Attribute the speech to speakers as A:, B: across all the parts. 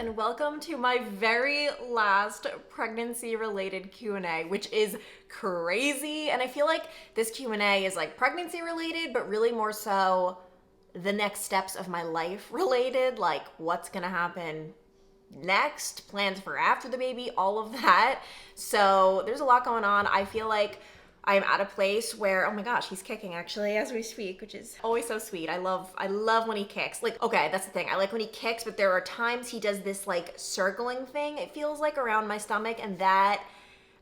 A: and welcome to my very last pregnancy-related Q&A, which is crazy. And I feel like this Q&A is like pregnancy-related, but really more so the next steps of my life related, like what's gonna happen next, plans for after the baby, all of that. So there's a lot going on. I feel like I'm at a place where, oh my gosh, he's kicking actually as we speak, which is always so sweet. I love when he kicks. Like, okay, that's the thing. I like when he kicks, but there are times he does this like circling thing, it feels like, around my stomach, and that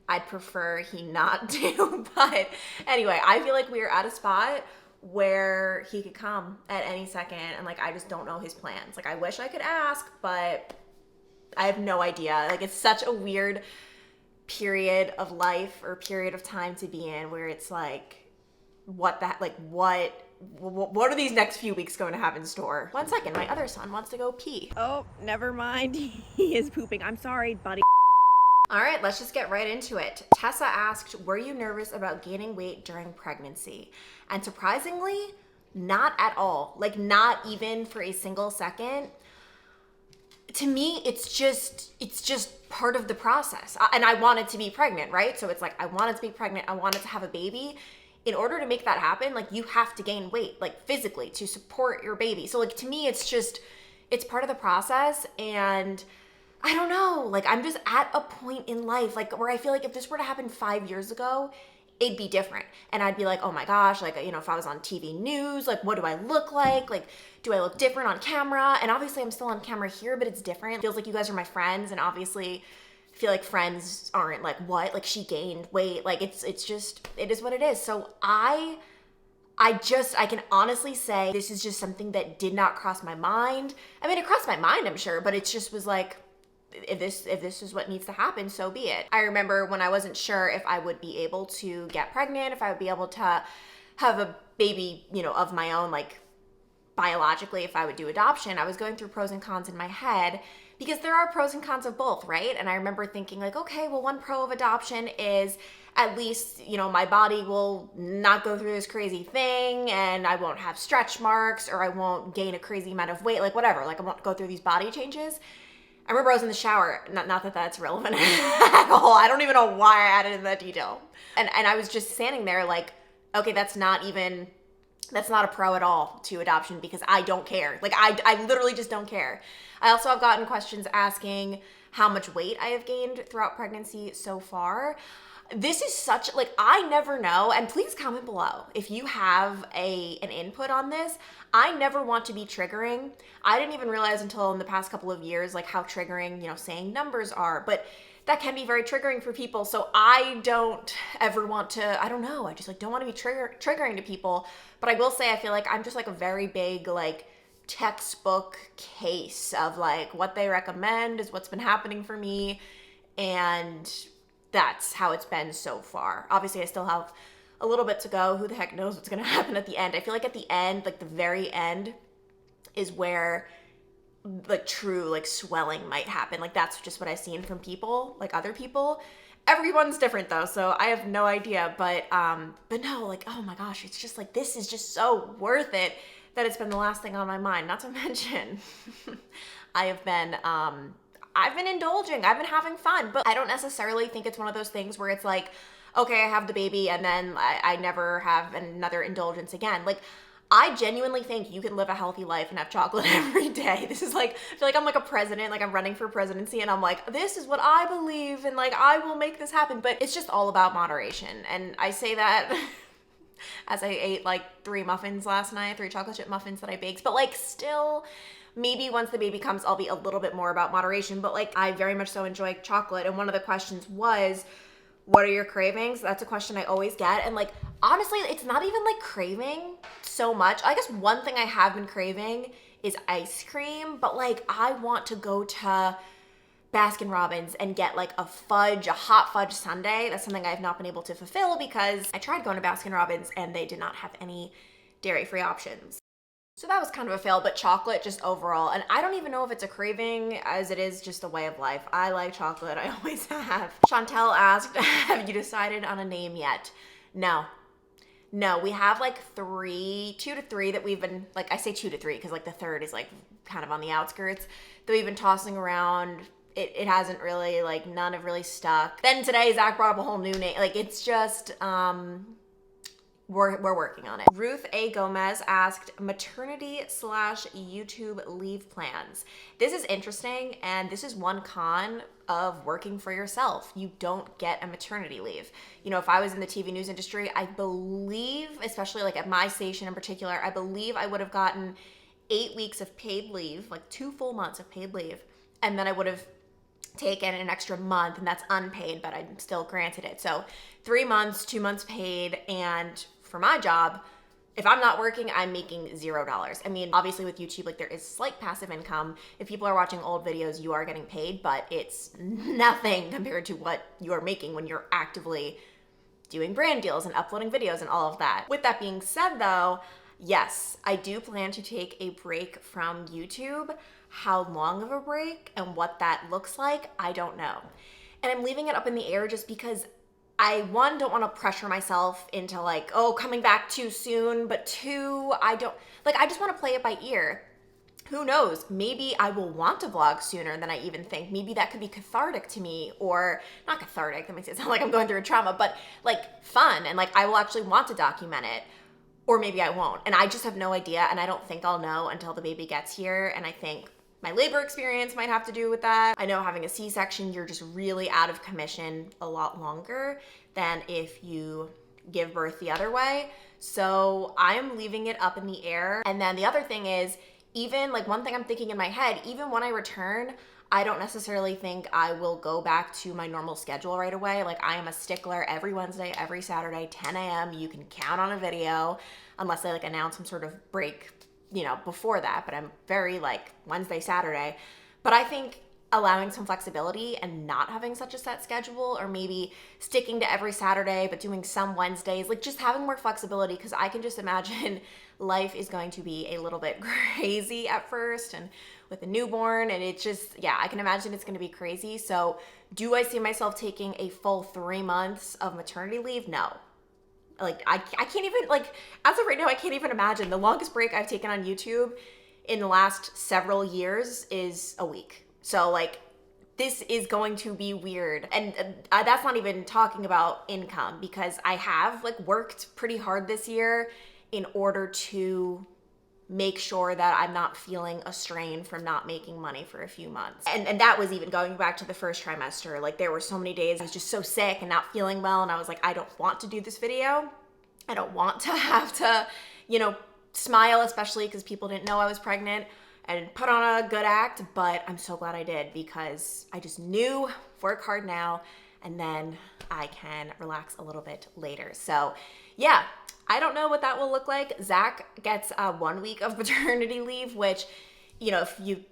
A: I'd prefer he not do. But anyway, I feel like we're at a spot where he could come at any second, and like, I just don't know his plans. Like, I wish I could ask, but I have no idea. Like, it's such a weird period of life or period of time to be in where it's like, what are these next few weeks going to have in store? One second, my other son wants to go pee. Oh, never mind. He is pooping. I'm sorry, buddy. All right, let's just get right into it. Tessa asked, were you nervous about gaining weight during pregnancy? And surprisingly, not at all. Like, not even for a single second. To me, it's just part of the process. And I wanted to be pregnant, right? So it's like, I wanted to be pregnant. I wanted to have a baby. In order to make that happen, like, you have to gain weight, like, physically, to support your baby. So like, to me, it's part of the process. And I don't know, like, I'm just at a point in life, like, where I feel like if this were to happen 5 years ago, it'd be different. And I'd be like, oh my gosh, like, you know, if I was on TV news, like, what do I look like? Like, do I look different on camera? And obviously I'm still on camera here, but it's different. It feels like you guys are my friends, and obviously I feel like friends aren't like, what? Like, she gained weight. Like, it is what it is. So I can honestly say this is just something that did not cross my mind. I mean, it crossed my mind, I'm sure, but it just was like, if this is what needs to happen, so be it. I remember when I wasn't sure if I would be able to get pregnant, if I would be able to have a baby, you know, of my own, like, biologically, if I would do adoption, I was going through pros and cons in my head, because there are pros and cons of both, right? And I remember thinking like, okay, well, one pro of adoption is at least, you know, my body will not go through this crazy thing, and I won't have stretch marks, or I won't gain a crazy amount of weight, like whatever, like I won't go through these body changes. I remember I was in the shower, not that that's relevant at all. I don't even know why I added in that detail. And I was just standing there like, okay, that's not a pro at all to adoption, because I don't care. Like, I literally just don't care. I also have gotten questions asking how much weight I have gained throughout pregnancy so far. This is such, like, I never know, and please comment below if you have an input on this. I never want to be triggering. I didn't even realize until in the past couple of years, like, how triggering, you know, saying numbers are, but that can be very triggering for people. So I don't ever want to, I don't know, I just like don't want to be triggering to people. But I will say, I feel like I'm just like a very big, like, textbook case of like what they recommend is what's been happening for me, and that's how it's been so far. Obviously, I still have a little bit to go. Who the heck knows what's gonna happen at the end? I feel like at the end, like the very end, is where like true like swelling might happen. Like, that's just what I've seen from people, like other people. Everyone's different though, so I have no idea. But no, like, oh my gosh, it's just like, this is just so worth it that it's been the last thing on my mind. Not to mention, I've been indulging, I've been having fun, but I don't necessarily think it's one of those things where it's like, okay, I have the baby and then I never have another indulgence again. Like, I genuinely think you can live a healthy life and have chocolate every day. This is like, I feel like I'm like a president, like I'm running for presidency, and I'm like, this is what I believe, and like, I will make this happen. But it's just all about moderation. And I say that as I ate like 3 muffins last night, 3 chocolate chip muffins that I baked. But like, still, maybe once the baby comes, I'll be a little bit more about moderation. But like, I very much so enjoy chocolate. And one of the questions was, what are your cravings? That's a question I always get. And like, honestly, it's not even like craving so much. I guess one thing I have been craving is ice cream, but like, I want to go to Baskin Robbins and get like a hot fudge sundae. That's something I have not been able to fulfill, because I tried going to Baskin Robbins and they did not have any dairy-free options. So that was kind of a fail. But chocolate just overall, and I don't even know if it's a craving as it is just a way of life. I like chocolate, I always have. Chantel asked, have you decided on a name yet? No. No, we have like 2 to 3 that we've been, like, I say 2 to 3 because like the third is like kind of on the outskirts, that we've been tossing around. It hasn't really, like, none have really stuck. Then today Zach brought up a whole new name. Like, it's just, we're working on it. Ruth A. Gomez asked, maternity/YouTube leave plans. This is interesting, and this is one con of working for yourself. You don't get a maternity leave. You know, if I was in the TV news industry, I believe, especially like at my station in particular, I believe I would have gotten 8 weeks of paid leave, like 2 full months of paid leave, and then I would have taken an extra month, and that's unpaid, but I'm still granted it. So 3 months, 2 months paid, and for my job, if I'm not working, I'm making $0. I mean, obviously with YouTube, like, there is slight passive income. If people are watching old videos, you are getting paid, but it's nothing compared to what you are making when you're actively doing brand deals and uploading videos and all of that. With that being said though, yes, I do plan to take a break from YouTube. How long of a break and what that looks like, I don't know. And I'm leaving it up in the air just because I, one, don't want to pressure myself into like, oh, coming back too soon, but two, I just want to play it by ear. Who knows? Maybe I will want to vlog sooner than I even think. Maybe that could be cathartic to me, or not cathartic, that makes it sound like I'm going through a trauma, but like fun, and like I will actually want to document it. Or maybe I won't. And I just have no idea, and I don't think I'll know until the baby gets here, and I think my labor experience might have to do with that. I know having a C-section, you're just really out of commission a lot longer than if you give birth the other way. So I am leaving it up in the air. And then the other thing is, even like one thing I'm thinking in my head, even when I return, I don't necessarily think I will go back to my normal schedule right away. Like, I am a stickler every Wednesday, every Saturday, 10 a.m. You can count on a video, unless I like announce some sort of break, you know, before that, but I'm very like Wednesday, Saturday. But I think allowing some flexibility and not having such a set schedule, or maybe sticking to every Saturday but doing some Wednesdays, like just having more flexibility, because I can just imagine life is going to be a little bit crazy at first, and with a newborn, and it just, yeah, I can imagine it's going to be crazy. So do I see myself taking a full 3 months of maternity leave? No. Like, I can't even, like, as of right now, I can't even imagine. The longest break I've taken on YouTube in the last several years is a week. So, like, this is going to be weird. And that's not even talking about income, because I have, like, worked pretty hard this year in order to make sure that I'm not feeling a strain from not making money for a few months. And that was even going back to the first trimester. Like, there were so many days I was just so sick and not feeling well, and I was like, I don't want to do this video. I don't want to have to, you know, smile, especially because people didn't know I was pregnant, and put on a good act, but I'm so glad I did, because I just knew, work hard now, and then I can relax a little bit later. So yeah, I don't know what that will look like. Zach gets 1 week of paternity leave, which, you know, if you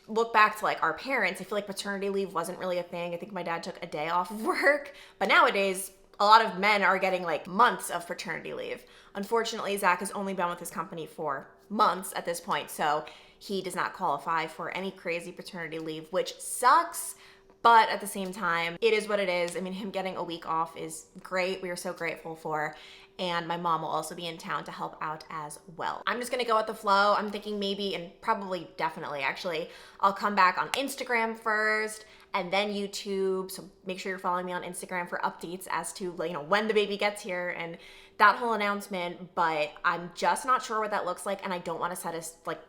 A: look back to like our parents, I feel like paternity leave wasn't really a thing. I think my dad took a day off of work, but nowadays a lot of men are getting like months of paternity leave. Unfortunately, Zach has only been with his company for months at this point, so he does not qualify for any crazy paternity leave, which sucks. But at the same time, it is what it is. I mean, him getting a week off is great. We are so grateful for. And my mom will also be in town to help out as well. I'm just gonna go with the flow. I'm thinking maybe, and probably definitely actually, I'll come back on Instagram first and then YouTube. So make sure you're following me on Instagram for updates as to, you know, when the baby gets here and that whole announcement. But I'm just not sure what that looks like, and I don't want to set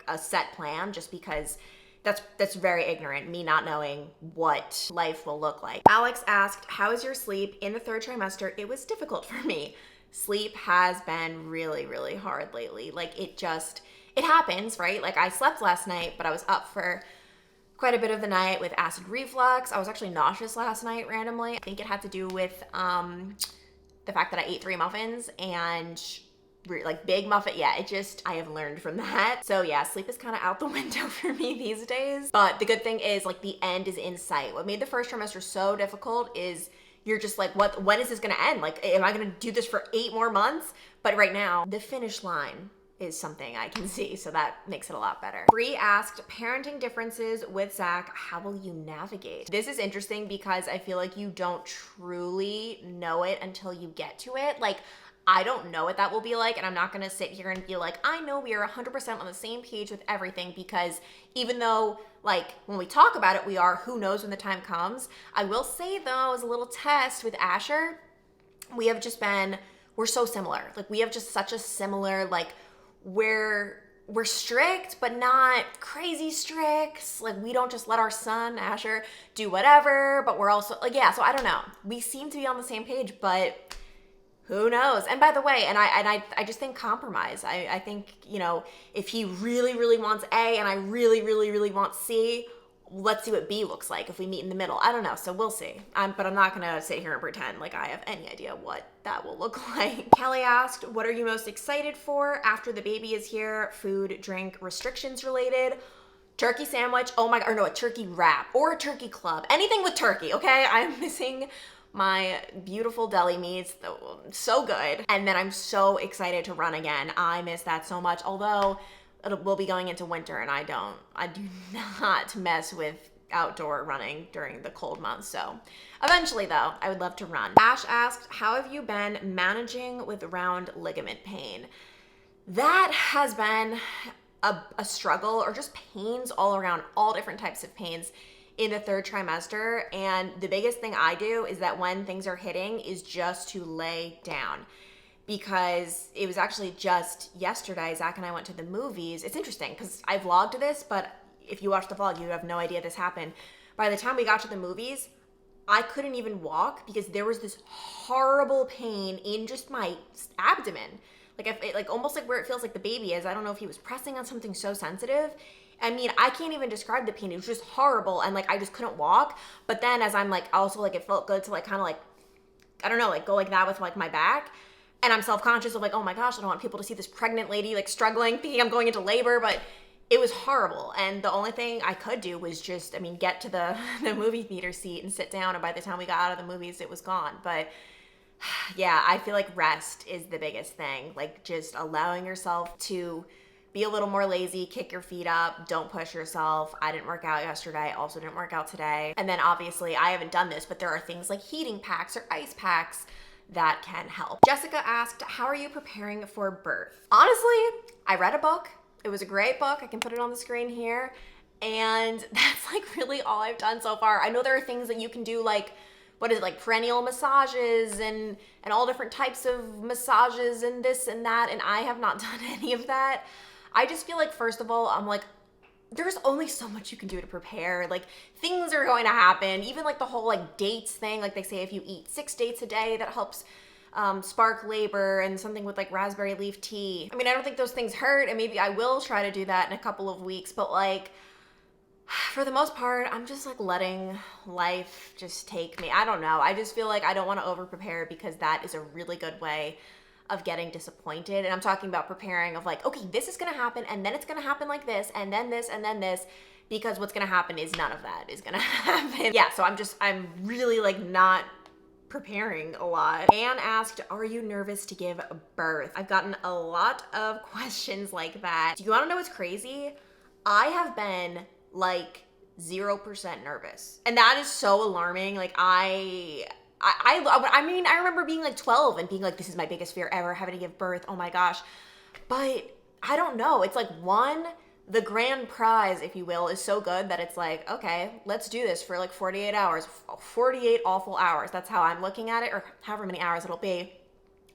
A: a set plan, just because that's very ignorant, me not knowing what life will look like. Alex asked, how is your sleep in the 3rd trimester? It was difficult for me. Sleep has been really, really hard lately. Like, it happens, right? Like, I slept last night, but I was up for quite a bit of the night with acid reflux. I was actually nauseous last night randomly. I think it had to do with the fact that I ate 3 muffins, and like big muffin. Yeah, I have learned from that. So yeah, sleep is kind of out the window for me these days. But the good thing is, like, the end is in sight. What made the 1st trimester so difficult is you're just like, when is this gonna end? Like, am I gonna do this for 8 more months? But right now, the finish line is something I can see, so that makes it a lot better. Bree asked, parenting differences with Zach, how will you navigate? This is interesting because I feel like you don't truly know it until you get to it. Like, I don't know what that will be like, and I'm not gonna sit here and be like, I know we are 100% on the same page with everything, because even though, like, when we talk about it, we are, who knows when the time comes. I will say, though, as a little test with Asher, we're so similar. Like, we have just such a similar, like, we're strict, but not crazy strict. Like, we don't just let our son, Asher, do whatever, but we're also, like, yeah, so I don't know. We seem to be on the same page, but who knows? And by the way, and I just think compromise. I think, you know, if he really, really wants A and I really, really, really want C, let's see what B looks like if we meet in the middle. I don't know, so we'll see. But I'm not gonna sit here and pretend like I have any idea what that will look like. Kelly asked, what are you most excited for after the baby is here? Food, drink, restrictions related? Turkey sandwich, oh my God, or no, a turkey wrap or a turkey club. Anything with turkey, okay? I'm missing my beautiful deli meats, so good. And then I'm so excited to run again. I miss that so much, although we'll be going into winter and I do not mess with outdoor running during the cold months. So eventually though, I would love to run. Ash asked, how have you been managing with round ligament pain? That has been a struggle, or just pains all around, all different types of pains in the third trimester. And the biggest thing I do is that when things are hitting is just to lay down, because it was actually just yesterday, Zach and I went to the movies. It's interesting because I vlogged this, but if you watch the vlog, you have no idea this happened. By the time we got to the movies, I couldn't even walk because there was this horrible pain in just my abdomen. Like almost like where it feels like the baby is. I don't know if he was pressing on something so sensitive. I mean, I can't even describe the pain. It was just horrible. And like, I just couldn't walk. But then as I'm like, also like, it felt good to like, kind of like, I don't know, like go like that with like my back. And I'm self-conscious of like, oh my gosh, I don't want people to see this pregnant lady like struggling, thinking I'm going into labor, but it was horrible. And the only thing I could do was just, I mean, get to the movie theater seat and sit down. And by the time we got out of the movies, it was gone. But yeah, I feel like rest is the biggest thing. Like just allowing yourself to be a little more lazy, kick your feet up, don't push yourself. I didn't work out yesterday, also didn't work out today. And then obviously I haven't done this, but there are things like heating packs or ice packs that can help. Jessica asked, how are you preparing for birth? Honestly, I read a book. It was a great book. I can put it on the screen here. And that's like really all I've done so far. I know there are things that you can do, like, what is it, like perineal massages and all different types of massages and this and that. And I have not done any of that. I just feel like, first of all, I'm like, there's only so much you can do to prepare. Like, things are going to happen. Even like the whole like dates thing, like they say if you eat 6 dates a day, that helps spark labor, and something with like raspberry leaf tea. I mean, I don't think those things hurt, and maybe I will try to do that in a couple of weeks, but like, for the most part, I'm just like letting life just take me. I don't know. I just feel like I don't want to over prepare, because that is a really good way of getting disappointed. And I'm talking about preparing of like, okay, this is going to happen, and then it's going to happen like this, and then this, and then this, because what's going to happen is none of that is going to happen. Yeah, so I'm really like not preparing a lot. Anne asked, are you nervous to give birth? I've gotten a lot of questions like that. Do you want to know what's crazy? I have been like 0% nervous. And that is so alarming. Like I mean, I remember being like 12 and being like, this is my biggest fear ever, having to give birth. Oh my gosh. But I don't know. It's like, the grand prize, if you will, is so good that it's like, okay, let's do this for like 48 hours, 48 awful hours. That's how I'm looking at it, or however many hours it'll be.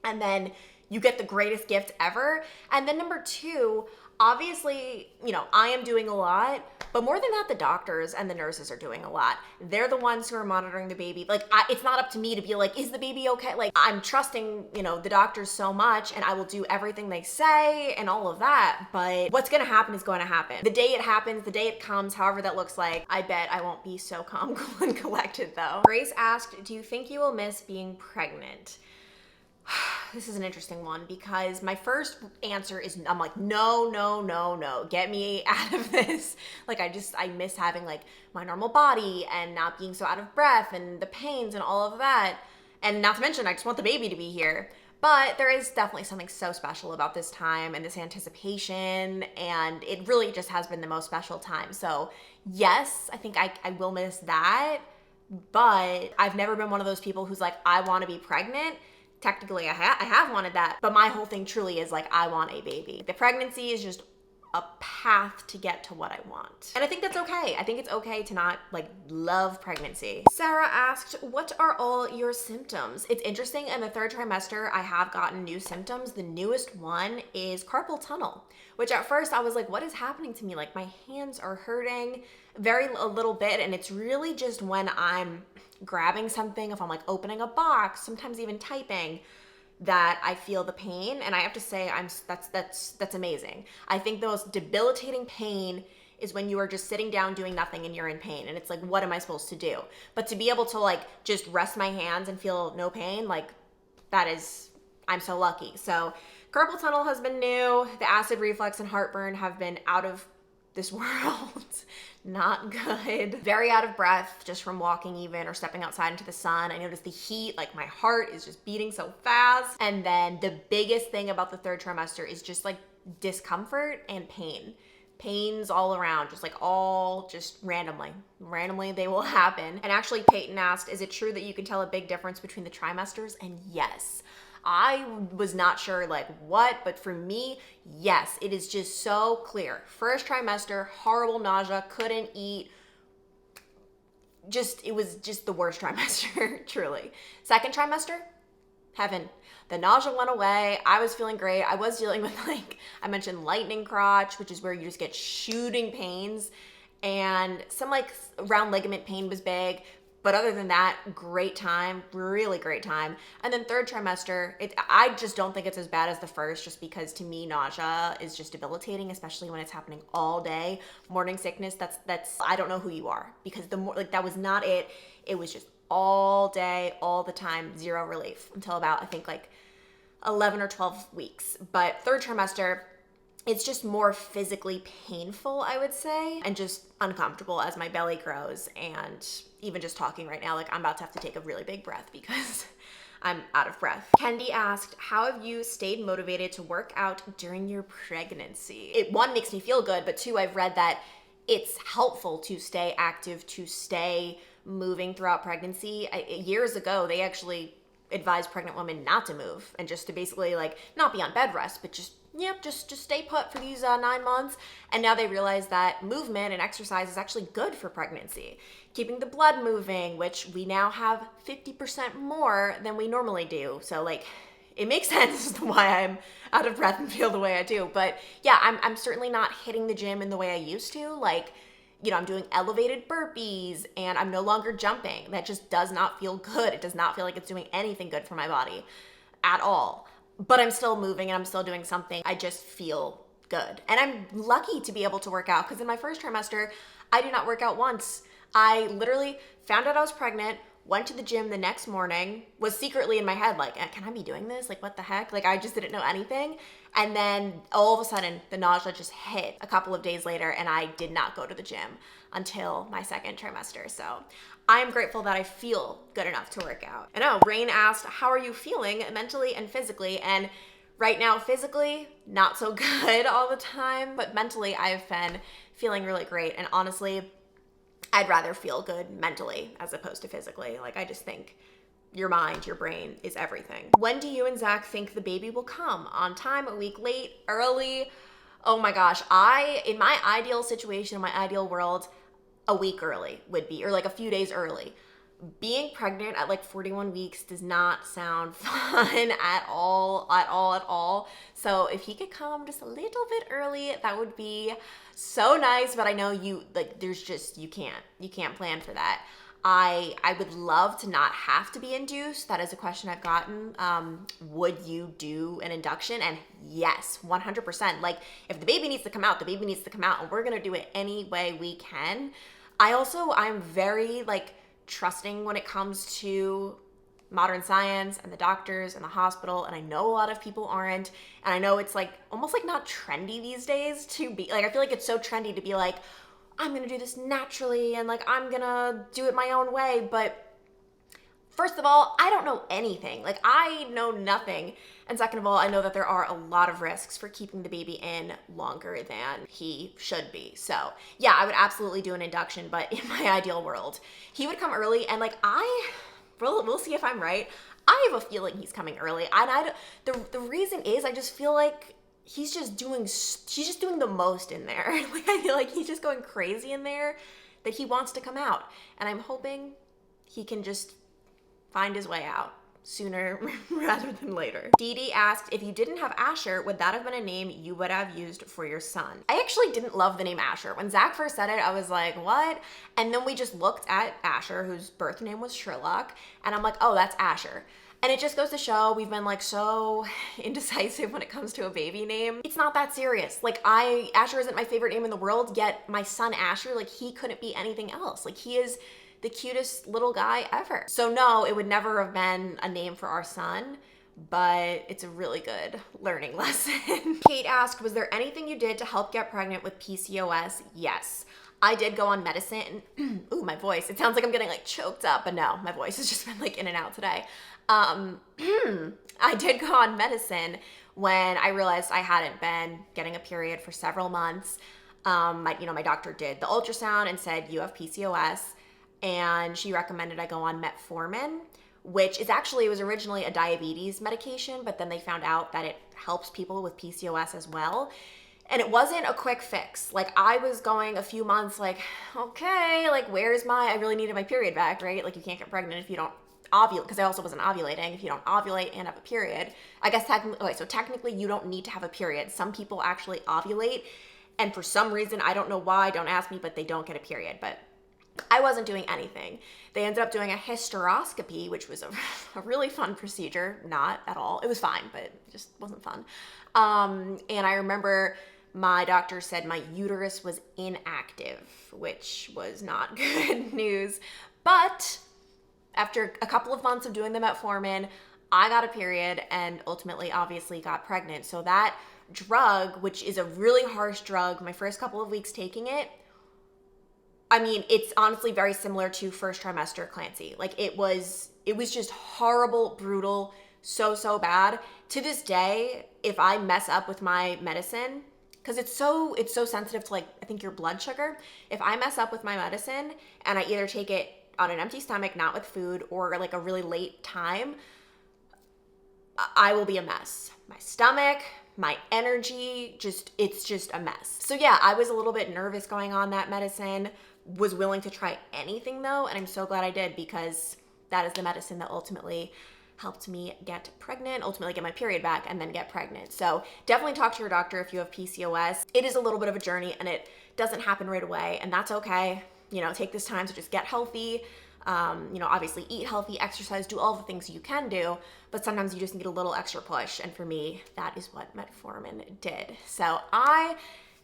A: And then you get the greatest gift ever. And then number 2, obviously, you know, I am doing a lot, but more than that, the doctors and the nurses are doing a lot. They're the ones who are monitoring the baby. Like, it's not up to me to be like, is the baby okay? Like, I'm trusting, you know, the doctors so much, and I will do everything they say and all of that. But what's going to happen is going to happen. The day it happens, the day it comes, however that looks like, I bet I won't be so calm, cool, and collected though. Grace asked, do you think you will miss being pregnant? This is an interesting one, because my first answer is, I'm like, no, no, no, no, get me out of this. Like, I miss having like my normal body and not being so out of breath and the pains and all of that. And not to mention, I just want the baby to be here. But there is definitely something so special about this time and this anticipation, and it really just has been the most special time. So yes, I think I will miss that, but I've never been one of those people who's like, I want to be pregnant. technically I have wanted that, but my whole thing truly is like, I want a baby. The pregnancy is just a path to get to what I want. And I think that's okay. I think it's okay to not like love pregnancy. Sarah asked, what are all your symptoms? It's interesting, in the 3rd trimester, I have gotten new symptoms. The newest one is carpal tunnel, which at first I was like, what is happening to me? Like my hands are hurting a little bit. And it's really just when I'm grabbing something, if I'm like opening a box, sometimes even typing, that I feel the pain. And I have to say, that's amazing. I think the most debilitating pain is when you are just sitting down doing nothing and you're in pain. And it's like, what am I supposed to do? But to be able to like just rest my hands and feel no pain, like I'm so lucky. So carpal tunnel has been new. The acid reflux and heartburn have been out of this world. Not good. Very out of breath just from walking even or stepping outside into the sun. I noticed the heat, like my heart is just beating so fast. And then the biggest thing about the 3rd trimester is just like discomfort and pain. Pains all around, just randomly they will happen. And actually Peyton asked, is it true that you can tell a big difference between the trimesters? And yes. I was not sure like what, but for me, yes, it is just so clear. 1st trimester, horrible nausea, couldn't eat. It was just the worst trimester, truly. 2nd trimester, heaven. The nausea went away. I was feeling great. I was dealing with like, I mentioned lightning crotch, which is where you just get shooting pains, and some like round ligament pain was big. But other than that, great time, really great time. And then 3rd trimester, I just don't think it's as bad as the 1st, just because to me, nausea is just debilitating, especially when it's happening all day. Morning sickness, that's I don't know who you are, because that was not it. It was just all day, all the time, zero relief until about, I think like 11 or 12 weeks. But 3rd trimester, it's just more physically painful, I would say, and just uncomfortable as my belly grows. And even just talking right now, like I'm about to have to take a really big breath because I'm out of breath. Kendi asked, how have you stayed motivated to work out during your pregnancy? It, 1, makes me feel good, but 2, I've read that it's helpful to stay active, to stay moving throughout pregnancy. Years ago, they actually advised pregnant women not to move and just to basically like not be on bed rest, but just stay put for these 9 months. And now they realize that movement and exercise is actually good for pregnancy. Keeping the blood moving, which we now have 50% more than we normally do. So like, it makes sense as to why I'm out of breath and feel the way I do. But yeah, I'm certainly not hitting the gym in the way I used to. Like, you know, I'm doing elevated burpees and I'm no longer jumping. That just does not feel good. It does not feel like it's doing anything good for my body at all. But I'm still moving and I'm still doing something. I just feel good. And I'm lucky to be able to work out, because in my 1st trimester, I did not work out once. I literally found out I was pregnant, went to the gym the next morning, was secretly in my head like, can I be doing this? Like, what the heck? Like, I just didn't know anything. And then all of a sudden, the nausea just hit a couple of days later, and I did not go to the gym until my 2nd trimester. So I'm grateful that I feel good enough to work out. I know, Rain asked, how are you feeling mentally and physically? And right now, physically, not so good all the time, but mentally, I've been feeling really great. And honestly, I'd rather feel good mentally as opposed to physically. Like, I just think your mind, your brain is everything. When do you and Zach think the baby will come? On time, a week late, early? Oh my gosh, in my ideal situation, my ideal world, a week early would be, or like a few days early. Being pregnant at like 41 weeks does not sound fun at all. So if he could come just a little bit early, that would be so nice. But I know you can't plan for that. I would love to not have to be induced. That is a question I've gotten. Would you do an induction? And yes, 100%. Like, if the baby needs to come out, the baby needs to come out, and we're gonna do it any way we can. I'm very like trusting when it comes to modern science and the doctors and the hospital, and I know a lot of people aren't, and I know it's like almost like not trendy these days to be like, I feel like it's so trendy to be like, I'm gonna do this naturally and like I'm gonna do it my own way. But first of all, I don't know anything. Like, I know nothing. And second of all, I know that there are a lot of risks for keeping the baby in longer than he should be. So yeah, I would absolutely do an induction, but in my ideal world, he would come early. And like, we'll see if I'm right. I have a feeling he's coming early. And the reason is I just feel like he's just doing the most in there. Like I feel like he's just going crazy in there that he wants to come out. And I'm hoping he can just find his way out sooner rather than later. Dee Dee asked, if you didn't have Asher, would that have been a name you would have used for your son? I actually didn't love the name Asher. When Zach first said it, I was like, what? And then we just looked at Asher, whose birth name was Sherlock, and I'm like, oh, that's Asher. And it just goes to show we've been like so indecisive when it comes to a baby name. It's not that serious. Like Asher isn't my favorite name in the world, yet my son Asher, like he couldn't be anything else. Like he is the cutest little guy ever. So no, it would never have been a name for our son, but it's a really good learning lesson. Kate asked, was there anything you did to help get pregnant with PCOS? Yes. I did go on medicine. Ooh, my voice. It sounds like I'm getting like choked up, but no, my voice has just been like in and out today. I did go on medicine when I realized I hadn't been getting a period for several months. My doctor did the ultrasound and said, you have PCOS. And she recommended I go on metformin, which is actually, it was originally a diabetes medication, but then they found out that it helps people with PCOS as well. And it wasn't a quick fix. Like I was going a few months like, okay, like I really needed my period back, right? Like you can't get pregnant if you don't ovulate, because I also wasn't ovulating. If you don't ovulate and have a period, I guess technically you don't need to have a period. Some people actually ovulate, and for some reason, I don't know why, don't ask me, but they don't get a period. But I wasn't doing anything. They ended up doing a hysteroscopy, which was a really fun procedure. Not at all. It was fine, but it just wasn't fun. And I remember my doctor said my uterus was inactive, which was not good news. But after a couple of months of doing the metformin, I got a period and ultimately obviously got pregnant. So that drug, which is a really harsh drug, my first couple of weeks taking it, I mean, it's honestly very similar to first trimester Clancy. Like it was just horrible, brutal, so bad. To this day, if I mess up with my medicine, because it's so sensitive to like, I think your blood sugar. If I mess up with my medicine and I either take it on an empty stomach, not with food, or like a really late time, I will be a mess. My stomach, my energy, it's just a mess. So yeah, I was a little bit nervous going on that medicine, was willing to try anything though, and I'm so glad I did, because that is the medicine that ultimately helped me get pregnant, ultimately get my period back, and then get pregnant. So definitely talk to your doctor if you have PCOS. It is a little bit of a journey and it doesn't happen right away, and that's okay. Take this time to just get healthy. Obviously eat healthy, exercise, do all the things you can do, but sometimes you just need a little extra push. And for me, that is what metformin did. So I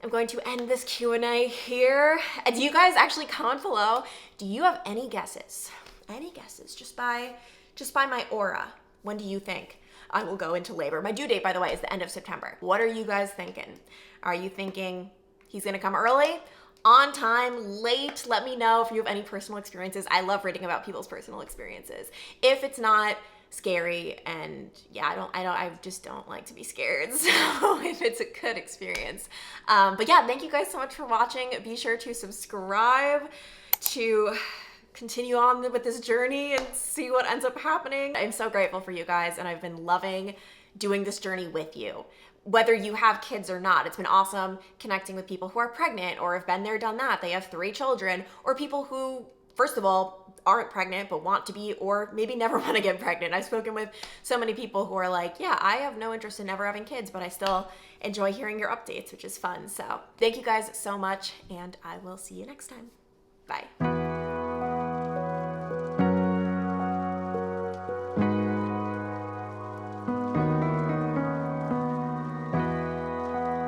A: am going to end this Q&A here. And do you guys actually comment below? Do you have any guesses? Any guesses just by my aura? When do you think I will go into labor? My due date, by the way, is the end of September. What are you guys thinking? Are you thinking he's gonna come early? On time, late? Let me know if you have any personal experiences. I love reading about people's personal experiences. If it's not scary, and yeah, I just don't like to be scared. So if it's a good experience. But yeah, thank you guys so much for watching. Be sure to subscribe to continue on with this journey and see what ends up happening. I'm so grateful for you guys, and I've been loving doing this journey with you. Whether you have kids or not, it's been awesome connecting with people who are pregnant or have been there, done that. They have 3 children, or people who, first of all, aren't pregnant but want to be, or maybe never want to get pregnant. I've spoken with so many people who are like, yeah, I have no interest in never having kids, but I still enjoy hearing your updates, which is fun. So thank you guys so much, and I will see you next time. Bye.